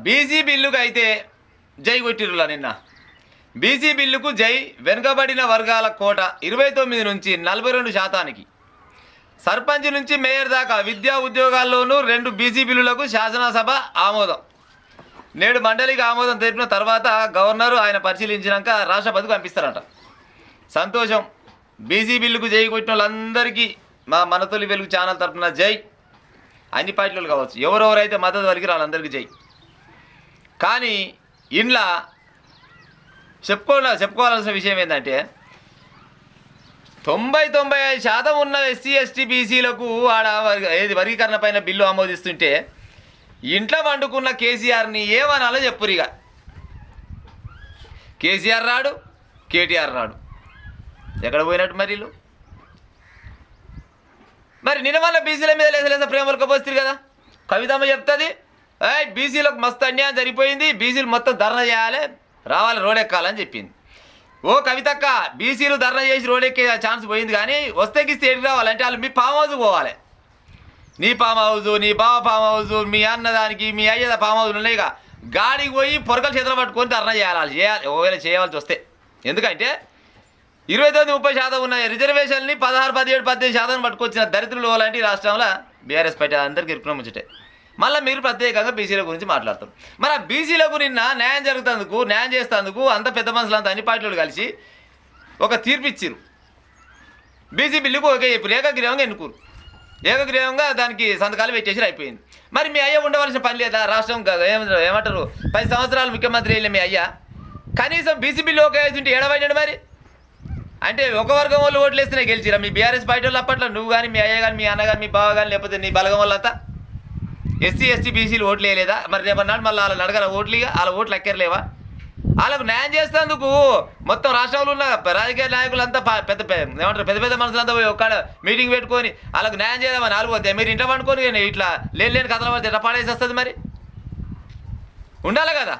BC బిల్లుకు అయితే జై కొట్టిరులా నిన్న. బీసీ బిల్లుకు జై. వెనుకబడిన వర్గాల కోట 29 నుంచి 42%. సర్పంచ్ నుంచి మేయర్ దాకా విద్యా ఉద్యోగాల్లోనూ 2 బీసీ బిల్లులకు శాసనసభ ఆమోదం. నేడు మండలికి ఆమోదం తెలిపిన తర్వాత గవర్నరు ఆయన పరిశీలించినాక రాష్ట్రపతికి పంపిస్తారట. సంతోషం. బీసీ బిల్లుకు జై కొట్టిన వాళ్ళందరికీ మా మనతొలి వెలుగు ఛానల్ తరఫున జై. అన్ని పార్టీలు కావచ్చు, ఎవరెవరైతే మద్దతు పలికిరో వాళ్ళందరికీ జై. కానీ ఇంట్లో చెప్పుకోవాల్సిన విషయం ఏంటంటే 90-95% ఉన్న ఎస్సీ ఎస్టీ బీసీలకు ఆడ వర్గీకరణ పైన బిల్లు ఆమోదిస్తుంటే ఇంట్లో వండుకున్న కేసీఆర్ని ఏమనాలో చెప్పురు. ఇక కేసీఆర్ రాడు, కేటీఆర్ రాడు, ఎక్కడ పోయినట్టు మరి వీళ్ళు? మరి నిన్న బీసీల మీద లేసలేసా ప్రేమలకు పోస్తారు కదా. కవితమ్మ చెప్తుంది, బీసీలకు మస్తు అన్యాయం జరిగిపోయింది, బీసీలు మొత్తం ధర్నా చేయాలి, రావాలి, రోడెక్కాలని చెప్పింది. ఓ కవితక్క, బీసీలు ధర్నా చేసి రోడెక్కే ఛాన్స్ పోయింది, కానీ వస్తే గిస్తే ఏడికి రావాలంటే వాళ్ళు మీ ఫామ్ హౌస్ పోవాలి. నీ ఫామ్ హౌస్, నీ బావ ఫామ్ హౌస్, మీ అన్నదానికి మీ అయ్యద ఫామ్ హౌస్ ఉన్నాయిగా, గాడికి పోయి పొరకలు చేతులు పట్టుకొని ధర్నా చేయాలి. ఒకవేళ చేయవలసి వస్తే. ఎందుకంటే 29-30% ఉన్న రిజర్వేషన్ని 16, 17, 18% పట్టుకొచ్చిన దరిద్రులు అలాంటి రాష్ట్రంలో బీఆర్ఎస్ పార్టీ అందరికీ ఇరుకున ముచ్చటే. మళ్ళీ మీరు ప్రత్యేకంగా బీసీల గురించి మాట్లాడతారు. మరి ఆ బీసీలకు నిన్న న్యాయం జరుగుతందుకు, న్యాయం చేస్తేందుకు అంత పెద్ద మనుషులంతా అన్ని పార్టీలు కలిసి ఒక తీర్పు ఇచ్చిరు. బీసీ బిల్లుకు ఒకే చెప్పారు, ఏకగ్రీవంగా ఎన్నుకోరు, ఏకగ్రీవంగా దానికి సంతకాలు పెట్టేసి అయిపోయింది. మరి మీ అయ్య ఉండవలసిన పని లేదా? రాష్ట్రం ఏమంటారు 10 సంవత్సరాలు ముఖ్యమంత్రి వెళ్ళి మీ అయ్యా కనీసం బీసీ బిల్లు ఒకే వేస్తుంటే ఏడవైనాడు. మరి అంటే ఒక వర్గం వాళ్ళు ఓట్లు వేస్తేనే గెలిచిరా మీ బీఆర్ఎస్ పార్టీ వాళ్ళు? అప్పట్లో నువ్వు కానీ, మీ అయ్య కానీ, మీ అన్న కానీ, మీ బావ కానీ, లేకపోతే నీ బలగం వాళ్ళంతా ఎస్సీ ఎస్టీ బీసీలు ఓట్లు వేయలేదా? మరి రేపన్నాడు మళ్ళీ వాళ్ళని అడగల ఓట్లు, ఇక వాళ్ళ ఓట్లు ఎక్కర్లేవా? వాళ్ళకు న్యాయం చేసేందుకు మొత్తం రాష్ట్రంలో ఉన్న రాజకీయ నాయకులంతా పెద్ద పెద్ద మనుషులంతా పోయి ఒక్కడ మీటింగ్ పెట్టుకొని వాళ్ళకు న్యాయం చేద్దామని వాళ్ళు పోతే మీరు ఇంట్లో పండుకొని ఇట్లా లేని కథలు పడితే ఎట్లా పాడేసి వస్తుంది? మరి ఉండాలి కదా.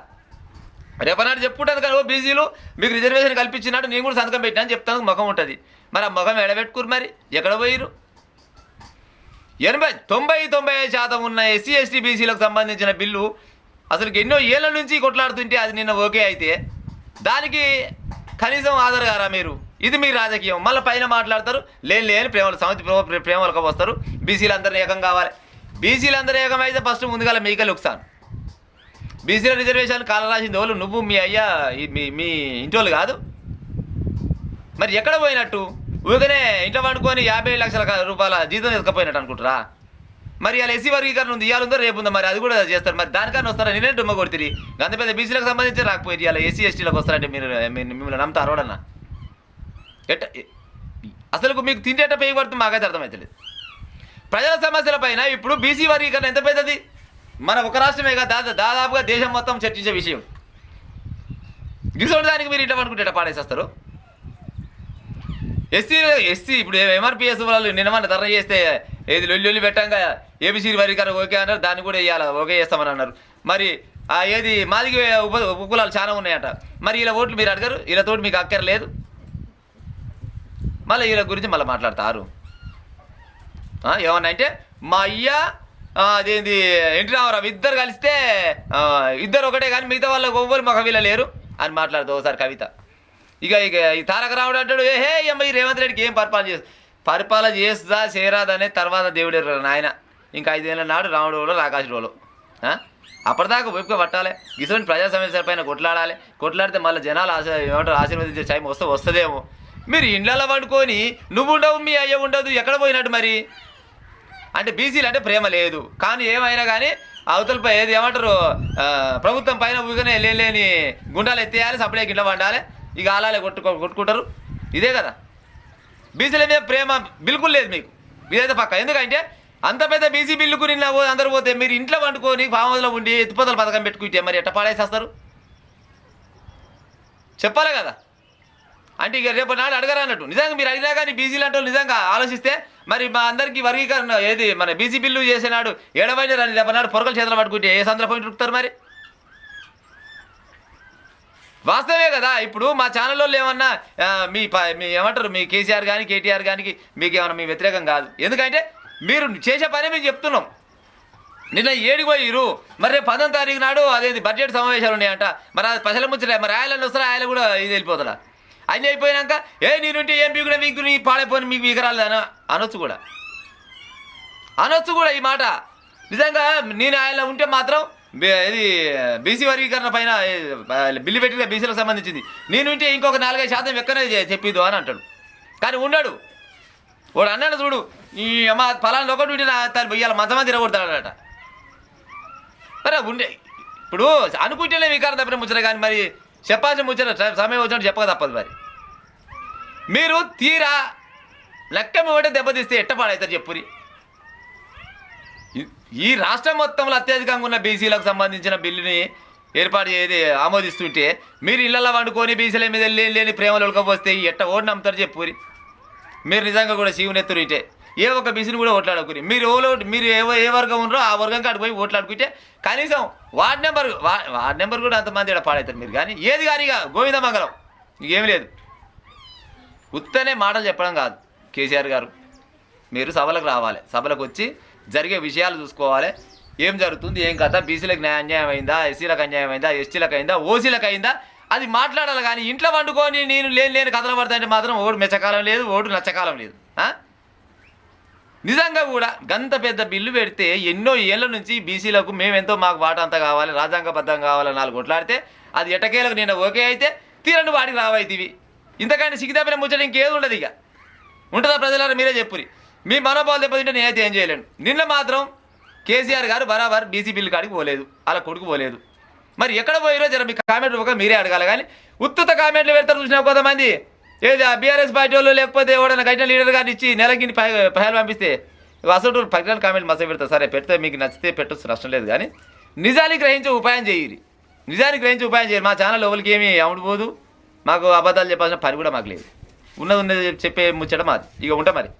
రేపన్నాడు చెప్పుకుంటుంది కదా, బీసీలు మీకు రిజర్వేషన్ కల్పించినట్టు నేను కూడా సంతకం పెట్టినా అని చెప్తాను, ముఖం ఉంటుంది. మరి ఆ ముఖం ఎడబెట్టుకురు, మరి ఎక్కడ పోయిరు? 90-95% ఉన్న ఎస్సీ ఎస్టీ బీసీలకు సంబంధించిన బిల్లు అసలు ఎన్నో ఏళ్ళ నుంచి కొట్లాడుతుంటే అది నిన్న ఓకే అయితే దానికి కనీసం ఆధార్ గారా మీరు? ఇది మీ రాజకీయం. మళ్ళీ పైన మాట్లాడతారు లేని ప్రేమలు సమితి ప్రేమలకు వస్తారు, బీసీలు అందరూ ఏకం కావాలి. బీసీలు అందరూ ఏకం అయితే ఫస్ట్ ముందుగా మీకలు ఒకసారి బీసీల రిజర్వేషన్ కాల రాసింది వాళ్ళు, నువ్వు మీ అయ్యా మీ ఇంటి వాళ్ళు కాదు. మరి ఎక్కడ పోయినట్టు? ఊరికనే ఇంట్లో వండుకొని 50 లక్షల రూపాయల జీతం ఎత్తుకపోయినట్టు అనుకుంటారా? మరి ఇలా ఎస్సీ వర్గీకరణ ఉంది, ఇవాళ ఉందో రేపు ఉందో, మరి అది కూడా చేస్తారు. మరి దానికన్నా వస్తారా? నేనే డుమ్మ కొడుతుంది అంత పెద్ద బీసీలకు సంబంధించి రాకపోయింది, ఇలా ఎస్సీ ఎస్టీలకు వస్తారంటే మీరు మిమ్మల్ని నమ్ముతారు రోడన్నా? అసలు మీకు తింటేట పేయబడుతుంది మాకైతే అర్థమవుతుంది. ప్రజల సమస్యల పైన ఇప్పుడు బీసీ వర్గీకరణ ఎంత పెద్దది? మన ఒక రాష్ట్రమే కదా, దాదాపుగా దేశం మొత్తం చర్చించే విషయం. గిసోటి దానికి మీరు ఇట్లా అనుకుంటే పాడేసేస్తారు. ఎస్సీ ఇప్పుడు ఎంఆర్పిఎస్ వాళ్ళు నిన్నమన్న ధర చేస్తే ఏది లొల్లి పెట్టంగా ఏబీసీ వర్గీకరణ ఓకే అన్నారు, దాన్ని కూడా వేయాలి, ఓకే చేస్తామని అన్నారు. మరి ఏది మాదిగ ఉపకులాలు చాలా ఉన్నాయట, మరి ఇలా ఓట్లు మీరు అడగరు, వీళ్ళతోటి మీకు అక్కర్లేదు. మళ్ళీ వీళ్ళ గురించి మళ్ళీ మాట్లాడతారు. ఏమన్నా అంటే మా అయ్య అదేంది ఎన్టీ రామారావు ఇద్దరు కలిస్తే ఇద్దరు ఒకటే కానీ మిగతా వాళ్ళకి ఎవ్వరు మొక్క వీళ్ళ లేరు అని మాట్లాడుతూ ఒకసారి కవిత. ఇక ఈ తారక రాముడు అంటాడు, అమ్మ ఈ రేవంత్ రెడ్డికి ఏం పరిపాలన చేస్తుందా చేరాదనే తర్వాత దేవుడు నాయన ఇంకా 5 ఏళ్ళ నాడు రాముడు వాళ్ళు రాకాశుడు వాళ్ళు అప్పటిదాకా వైపుగా పట్టాలి. ఇటువంటి ప్రజా సమస్యల పైన కొట్లాడితే మళ్ళీ జనాలు ఏమంటారు ఆశీర్వదించే టైం వస్తుందేమో. మీరు ఇండ్లలో వండుకొని నువ్వు ఉండవు, మీ అయ్య ఉండదు, ఎక్కడ పోయినట్టు మరి? అంటే బీసీలు అంటే ప్రేమ లేదు, కానీ ఏమైనా కానీ అవతలపై ఏది ఏమంటారు ప్రభుత్వం పైన ఊరికనే లేని గుండాలు ఎత్తేయాలి, సపడే గిట్ల వండాలి, ఇక ఆలాలే కొట్టుకుంటారు. ఇదే కదా బీసీల మీద ప్రేమ బిల్కుల్ లేదు మీకు, ఇదైతే పక్క. ఎందుకంటే అంత పెద్ద బీసీ బిల్లుకు నిన్న అందరు పోతే మీరు ఇంట్లో వండుకొని ఫామ్ హౌస్లో ఉండి ఎత్తిపోతల పథకం పెట్టుకుంటే మరి ఎట్ట పాడేసేస్తారు? చెప్పాలి కదా. అంటే ఇక రేపు నాడు అడగరా అన్నట్టు. నిజంగా మీరు అడిగినా కానీ బీసీలు అంటే నిజంగా ఆలోచిస్తే మరి మా అందరికీ వర్గీకరణ ఏది మన బీసీ బిల్లు చేసేనాడు ఏడవైన రాని రేపు నాడు పొరకలు చేతులు పట్టుకుంటే ఏ సందర్భం రుక్కుతారు? మరి వాస్తవే కదా. ఇప్పుడు మా ఛానల్లో ఏమన్నా మీ ఏమంటారు మీ కేసీఆర్ కానీ కేటీఆర్ కానీ మీకు ఏమన్నా మీ వ్యతిరేకం కాదు. ఎందుకంటే మీరు చేసే పని మేము చెప్తున్నాం. నిన్న ఏడికి పోయిరు మరి రేపు 10వ తారీఖు నాడు అదేది బడ్జెట్ సమావేశాలు ఉన్నాయంట మరి అది ప్రజల ముచ్చట మరి ఆయనలో వస్తారా ఆయన కూడా ఇది వెళ్ళిపోతాడా అన్నీ అయిపోయినాక నేనుంటే ఏం పీకునే మీకు నీ పాడైపోయిన మీకు వికరాలు అని అనొచ్చు కూడా ఈ మాట నిజంగా నేను ఆయన ఉంటే మాత్రం ఇది బీసీ వర్గీకరణ పైన బిల్లు పెట్టిన బీసీలకు సంబంధించింది నేనుంటే ఇంకొక 4-5% ఎక్కనే చెప్పిద్దు అని అంటాడు కానీ ఉన్నాడు వాడు అన్నాడు చూడు ఈ అమ్మ ఫలానా ఒకటి ఉంటే తను ఇవాళ మంచమంది తిరగొడతాడట మరి ఉండే ఇప్పుడు అనుకుంటేనే వికారం తప్పిన ముచ్చట కానీ మరి చెప్పాల్సిన ముచ్చట సమయం వచ్చినట్టు చెప్పక తప్పదు మరి మీరు తీరా లెక్క ఒకటే దెబ్బతీస్తే ఎట్ట పాడవుతారు చెప్పురి ఈ రాష్ట్రం మొత్తంలో అత్యధికంగా ఉన్న బీసీలకు సంబంధించిన బిల్లుని ఏర్పాటు చేసి ఆమోదిస్తుంటే మీరు ఇళ్లలో వండుకొని బీసీల మీద లేని ప్రేమలు ఉడకపోతే ఎట్ట ఓటు నమ్ముతారు చెప్పురి మీరు నిజంగా కూడా శివునెత్తురు ఇటే ఏ ఒక్క బీసీని కూడా ఓట్లాడుకుని మీరు ఏ వర్గం ఉన్నారో ఆ వర్గం కాడికి పోయి ఓట్లాడుకుంటే కనీసం వార్డ్ నెంబర్ కూడా అంతమంది ఇక్కడ పాడవుతారు మీరు కానీ ఏది కానీ ఇక గోవిందమంగళం ఇంకేం లేదు ఉత్తనే మాటలు చెప్పడం కాదు కేసీఆర్ గారు మీరు సభలకు రావాలి సభలకు వచ్చి జరిగే విషయాలు చూసుకోవాలి ఏం జరుగుతుంది ఏం కథ బీసీలకు అన్యాయం అయిందా ఎస్సీలకు అన్యాయం అయిందా ఎస్టీలకు అయిందా ఓసీలకు అయిందా అది మాట్లాడాలి కానీ ఇంట్లో వండుకొని నేను లేని కథలు పడతాయంటే మాత్రం ఓటు మెచ్చకాలం లేదు ఓటు నచ్చకాలం లేదు నిజంగా కూడా గంత పెద్ద బిల్లు పెడితే ఎన్నో ఏళ్ళ నుంచి బీసీలకు మేమెంతో మాకు వాటా అంతా కావాలి రాజ్యాంగబద్ధంగా కావాలని 4 కొట్లాడితే అది ఎటకేలకు నేను ఓకే అయితే తీరండి వాడికి రావైతివి ఇంతకంటే సిగ్గుదప్పిన ముచ్చట ఇంకేది ఉండదు ఇక ఉంటుందా ప్రజలారా మీరే చెప్పురి మీ మనోభావాలు దెబ్బతింటే నేనైతే ఏం చేయలేను నిన్న మాత్రం కేసీఆర్ గారు బరాబర్ బీసీ బిల్లు కాడికి పోలేదు అలా కొడుకు పోలేదు మరి ఎక్కడ పోయిరో జర మీ కామెంట్ ఒక మీరే అడగాలి కానీ ఉత్తుత కామెంట్లు పెడతారు చూసినా కొంతమంది ఏది బీఆర్ఎస్ పార్టీ వాళ్ళు లేకపోతే ఎవడన్నా గైడ్ లీడర్ గారిని ఇచ్చి నెలకి పైలు పంపిస్తే అసలు పక్కన కామెంట్ మసలు పెడతారు సరే పెడితే మీకు నచ్చితే పెట్టొచ్చు నష్టం లేదు కానీ నిజానికి గ్రహించే ఉపాయం చేయరు నిజానికి గ్రహించే ఉపాయం చేయరు మా ఛానల్ ఎవరికి ఏమీ అమ్ముడుపోదు మాకు అబద్ధాలు చెప్పాల్సిన పని కూడా మాకు లేదు ఉన్నది చెప్పే ముచ్చట మాది ఇక ఉంటా మరి